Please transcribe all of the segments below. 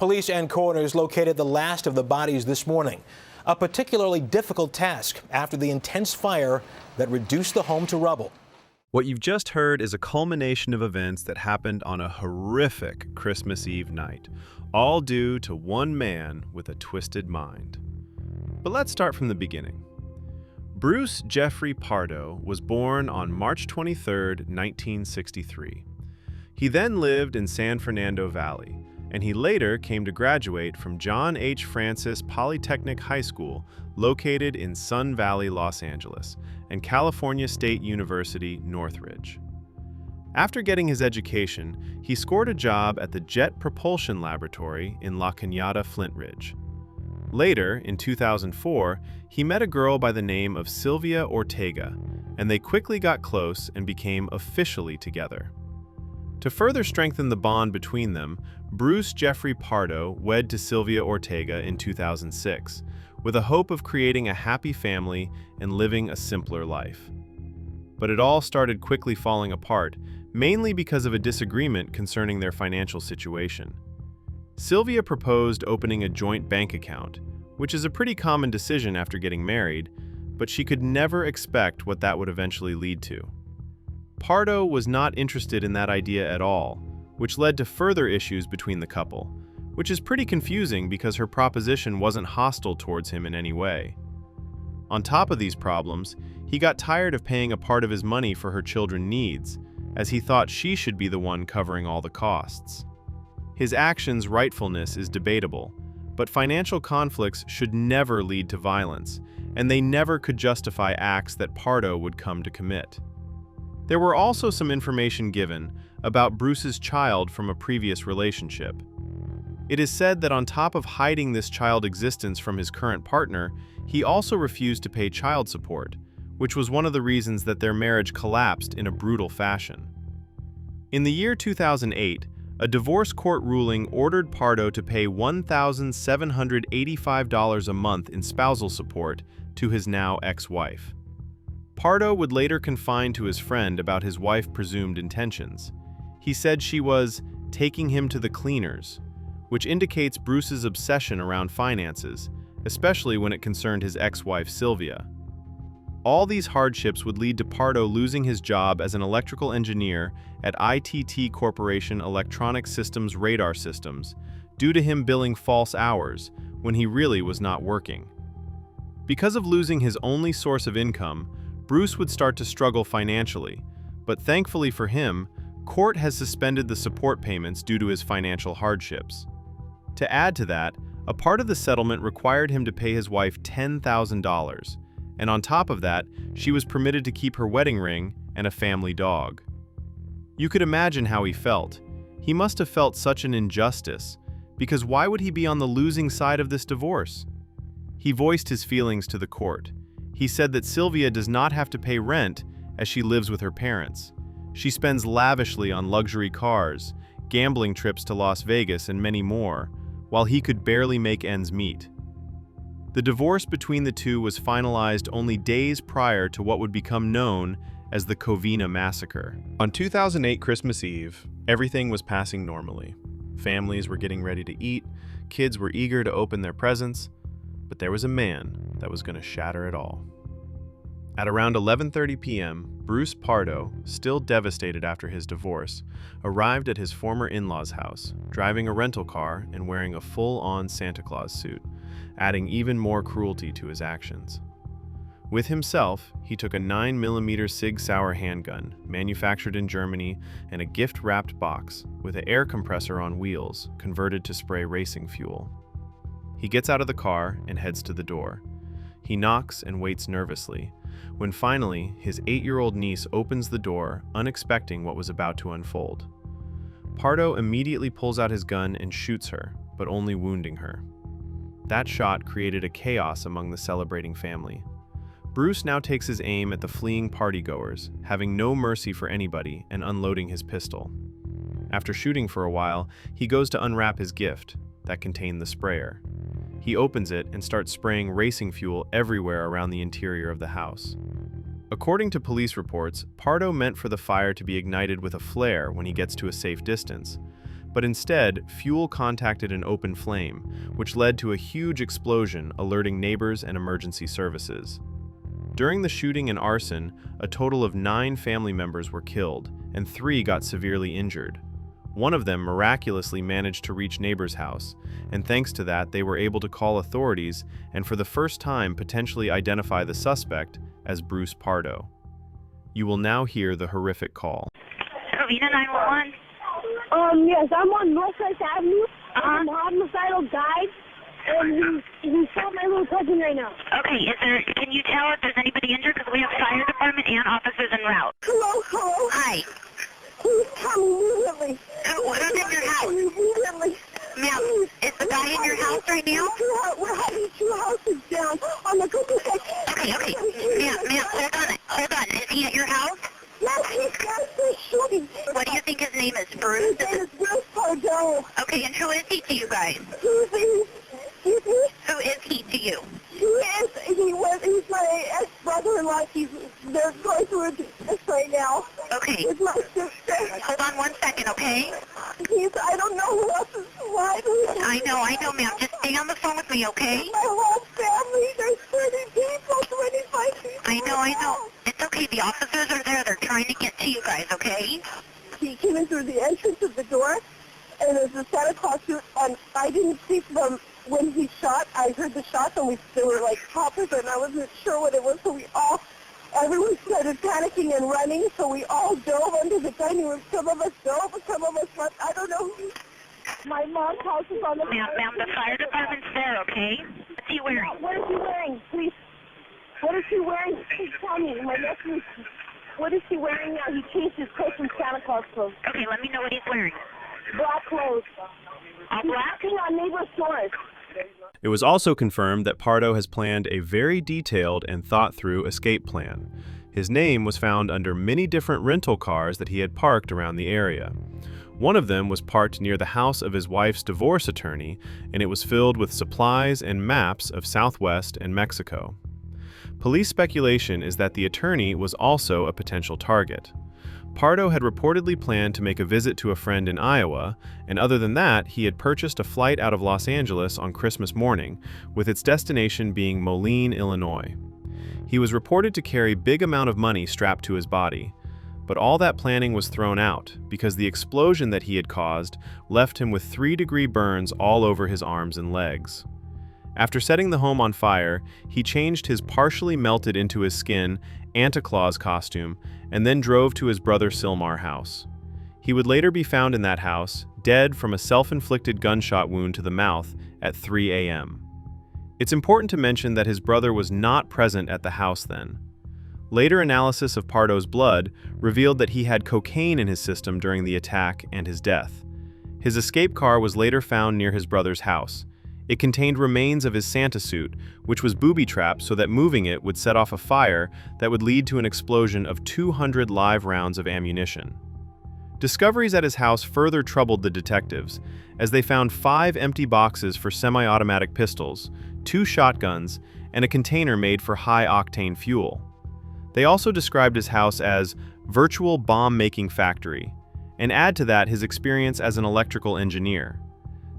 Police and coroners located the last of the bodies this morning. A particularly difficult task after the intense fire that reduced the home to rubble. What you've just heard is a culmination of events that happened on a horrific Christmas Eve night, all due to one man with a twisted mind. But let's start from the beginning. Bruce Jeffrey Pardo was born on March 23, 1963. He then lived in San Fernando Valley, and he later came to graduate from John H. Francis Polytechnic High School, located in Sun Valley, Los Angeles, and California State University, Northridge. After getting his education, he scored a job at the Jet Propulsion Laboratory in La Cañada, Flint Ridge. Later, in 2004, he met a girl by the name of Sylvia Ortega, and they quickly got close and became officially together. To further strengthen the bond between them, Bruce Jeffrey Pardo wed to Sylvia Ortega in 2006, with a hope of creating a happy family and living a simpler life. But it all started quickly falling apart, mainly because of a disagreement concerning their financial situation. Sylvia proposed opening a joint bank account, which is a pretty common decision after getting married, but she could never expect what that would eventually lead to. Pardo was not interested in that idea at all, which led to further issues between the couple, which is pretty confusing because her proposition wasn't hostile towards him in any way. On top of these problems, he got tired of paying a part of his money for her children's needs, as he thought she should be the one covering all the costs. His actions' rightfulness is debatable, but financial conflicts should never lead to violence, and they never could justify acts that Pardo would come to commit. There were also some information given about Bruce's child from a previous relationship. It is said that on top of hiding this child's existence from his current partner, he also refused to pay child support, which was one of the reasons that their marriage collapsed in a brutal fashion. In the year 2008, a divorce court ruling ordered Pardo to pay $1,785 a month in spousal support to his now ex-wife. Pardo would later confide to his friend about his wife's presumed intentions. He said she was taking him to the cleaners, which indicates Bruce's obsession around finances, especially when it concerned his ex-wife Sylvia. All these hardships would lead to Pardo losing his job as an electrical engineer at ITT Corporation Electronic Systems Radar Systems due to him billing false hours when he really was not working. Because of losing his only source of income, Bruce would start to struggle financially, but thankfully for him, court has suspended the support payments due to his financial hardships. To add to that, a part of the settlement required him to pay his wife $10,000, and on top of that, she was permitted to keep her wedding ring and a family dog. You could imagine how he felt. He must have felt such an injustice, because why would he be on the losing side of this divorce? He voiced his feelings to the court. He said that Sylvia does not have to pay rent as she lives with her parents. She spends lavishly on luxury cars, gambling trips to Las Vegas, and many more, while he could barely make ends meet. The divorce between the two was finalized only days prior to what would become known as the Covina Massacre. On 2008 Christmas Eve, everything was passing normally. Families were getting ready to eat, kids were eager to open their presents, but there was a man that was going to shatter it all. At around 11:30 p.m., Bruce Pardo, still devastated after his divorce, arrived at his former in-laws' house, driving a rental car and wearing a full-on Santa Claus suit, adding even more cruelty to his actions. With himself, he took a 9mm Sig Sauer handgun, manufactured in Germany, and a gift-wrapped box with an air compressor on wheels, converted to spray racing fuel. He gets out of the car and heads to the door. He knocks and waits nervously, when finally his 8-year-old niece opens the door, unexpecting what was about to unfold. Pardo immediately pulls out his gun and shoots her, but only wounding her. That shot created a chaos among the celebrating family. Bruce now takes his aim at the fleeing partygoers, having no mercy for anybody and unloading his pistol. After shooting for a while, he goes to unwrap his gift that contained the sprayer. He opens it and starts spraying racing fuel everywhere around the interior of the house. According to police reports, Pardo meant for the fire to be ignited with a flare when he gets to a safe distance, but instead, fuel contacted an open flame, which led to a huge explosion, alerting neighbors and emergency services. During the shooting and arson, a total of 9 family members were killed, and 3 got severely injured. One of them miraculously managed to reach neighbor's house, and thanks to that, they were able to call authorities and for the first time potentially identify the suspect as Bruce Pardo. You will now hear the horrific call. Covina 911. Yes, I'm on Northwest Avenue. I'm homicidal died, and he shot my little cousin right now. Okay, can you tell if there's anybody injured? Because we have fire department and officers en route. Hello? Hi. Please come immediately. Who's in your house? Immediately. Ma'am, is the guy in your house right now? We're having 2 houses down on the cookie side. Okay. Ma'am, hold on. Is he at your house? Yes, he's downstairs shooting. What do you think his name is, Bruce? His name is Bruce Pardo. Okay, and who is he to you guys? Excuse me? Who is he to you? He's my ex-brother-in-law. They're going through a divorce right now. Okay. With my sister. Hold on 1 second, okay? I don't know who else is alive. I know, ma'am. Just stay on the phone with me, okay? My whole family, there's 30 people, 25 people. I know. It's okay. The officers are there. They're trying to get to you guys, okay? He came in through the entrance of the door, and there's a Santa Claus suit, and I didn't see from when he shot. I heard the shots, and they were like poppers, and I wasn't sure what it was, so everyone started panicking and running, so we all dove under the dining room. Some of us dove, some of us left. I don't know. My mom's house is on the... Ma'am, the fire department's there, okay? What's he wearing? What is he wearing? Please. What is he wearing? Please tell me. My nephew... What is he wearing now? He changed his clothes from Santa Claus clothes. Okay, let me know what he's wearing. Black clothes. All black? He's on neighbor's doors. It was also confirmed that Pardo has planned a very detailed and thought-through escape plan. His name was found under many different rental cars that he had parked around the area. One of them was parked near the house of his wife's divorce attorney, and it was filled with supplies and maps of Southwest and Mexico. Police speculation is that the attorney was also a potential target. Pardo had reportedly planned to make a visit to a friend in Iowa, and other than that, he had purchased a flight out of Los Angeles on Christmas morning, with its destination being Moline, Illinois. He was reported to carry big amount of money strapped to his body, but all that planning was thrown out because the explosion that he had caused left him with 3-degree burns all over his arms and legs. After setting the home on fire, he changed his partially melted into his skin Santa Claus costume and then drove to his brother Silmar house. He would later be found in that house, dead from a self-inflicted gunshot wound to the mouth at 3 a.m. It's important to mention that his brother was not present at the house then. Later analysis of Pardo's blood revealed that he had cocaine in his system during the attack and his death. His escape car was later found near his brother's house. It contained remains of his Santa suit, which was booby-trapped so that moving it would set off a fire that would lead to an explosion of 200 live rounds of ammunition. Discoveries at his house further troubled the detectives, as they found 5 empty boxes for semi-automatic pistols, 2 shotguns, and a container made for high-octane fuel. They also described his house as virtual bomb-making factory, and add to that his experience as an electrical engineer.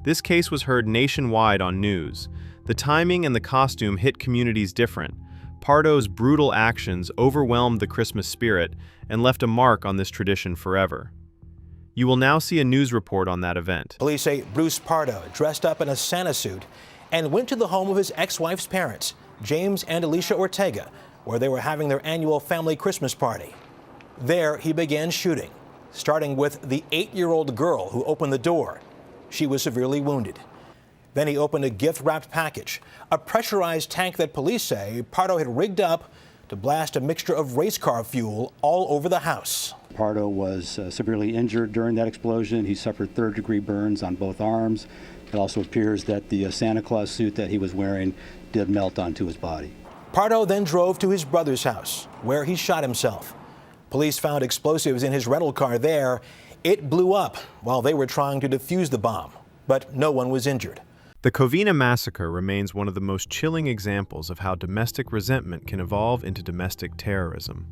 This case was heard nationwide on news. The timing and the costume hit communities different. Pardo's brutal actions overwhelmed the Christmas spirit and left a mark on this tradition forever. You will now see a news report on that event. Police say Bruce Pardo dressed up in a Santa suit and went to the home of his ex-wife's parents, James and Alicia Ortega, where they were having their annual family Christmas party. There, he began shooting, starting with the 8-year-old girl who opened the door. She was severely wounded. Then he opened a gift-wrapped package, a pressurized tank that police say Pardo had rigged up to blast a mixture of race car fuel all over the house. Pardo was severely injured during that explosion. He suffered 3rd-degree burns on both arms. It also appears that the Santa Claus suit that he was wearing did melt onto his body. Pardo then drove to his brother's house, where he shot himself. Police found explosives in his rental car there. It blew up while they were trying to defuse the bomb, but no one was injured. The Covina massacre remains one of the most chilling examples of how domestic resentment can evolve into domestic terrorism.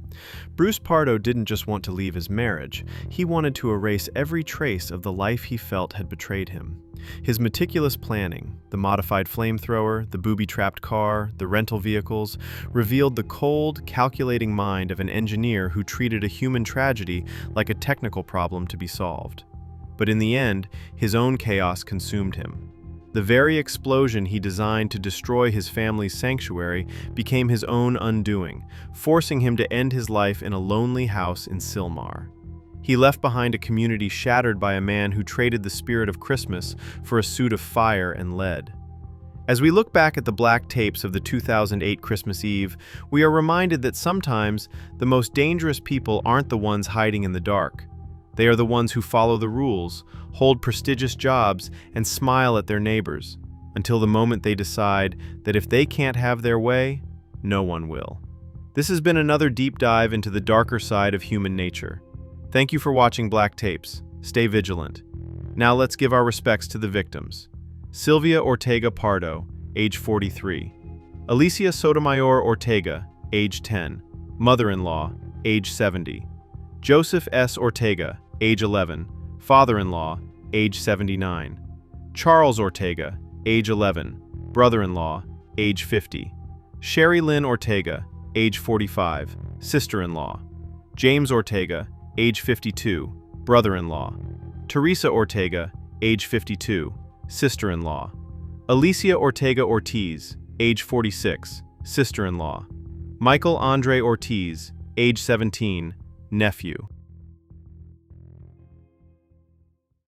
Bruce Pardo didn't just want to leave his marriage, he wanted to erase every trace of the life he felt had betrayed him. His meticulous planning, the modified flamethrower, the booby-trapped car, the rental vehicles, revealed the cold, calculating mind of an engineer who treated a human tragedy like a technical problem to be solved. But in the end, his own chaos consumed him. The very explosion he designed to destroy his family's sanctuary became his own undoing, forcing him to end his life in a lonely house in Sylmar. He left behind a community shattered by a man who traded the spirit of Christmas for a suit of fire and lead. As we look back at the black tapes of the 2008 Christmas Eve, we are reminded that sometimes the most dangerous people aren't the ones hiding in the dark. They are the ones who follow the rules, hold prestigious jobs, and smile at their neighbors, until the moment they decide that if they can't have their way, no one will. This has been another deep dive into the darker side of human nature. Thank you for watching Black Tapes. Stay vigilant. Now let's give our respects to the victims. Sylvia Ortega Pardo, age 43. Alicia Sotomayor Ortega, age 10. Mother-in-law, age 70. Joseph S. Ortega, age 11. Father-in-law, age 79. Charles Ortega, age 11. Brother-in-law, age 50. Sherry Lynn Ortega, age 45. Sister-in-law. James Ortega, age 52. Brother-in-law. Teresa Ortega, age 52. Sister-in-law. Alicia Ortega Ortiz, age 46. Sister-in-law. Michael Andre Ortiz, age 17. Nephew.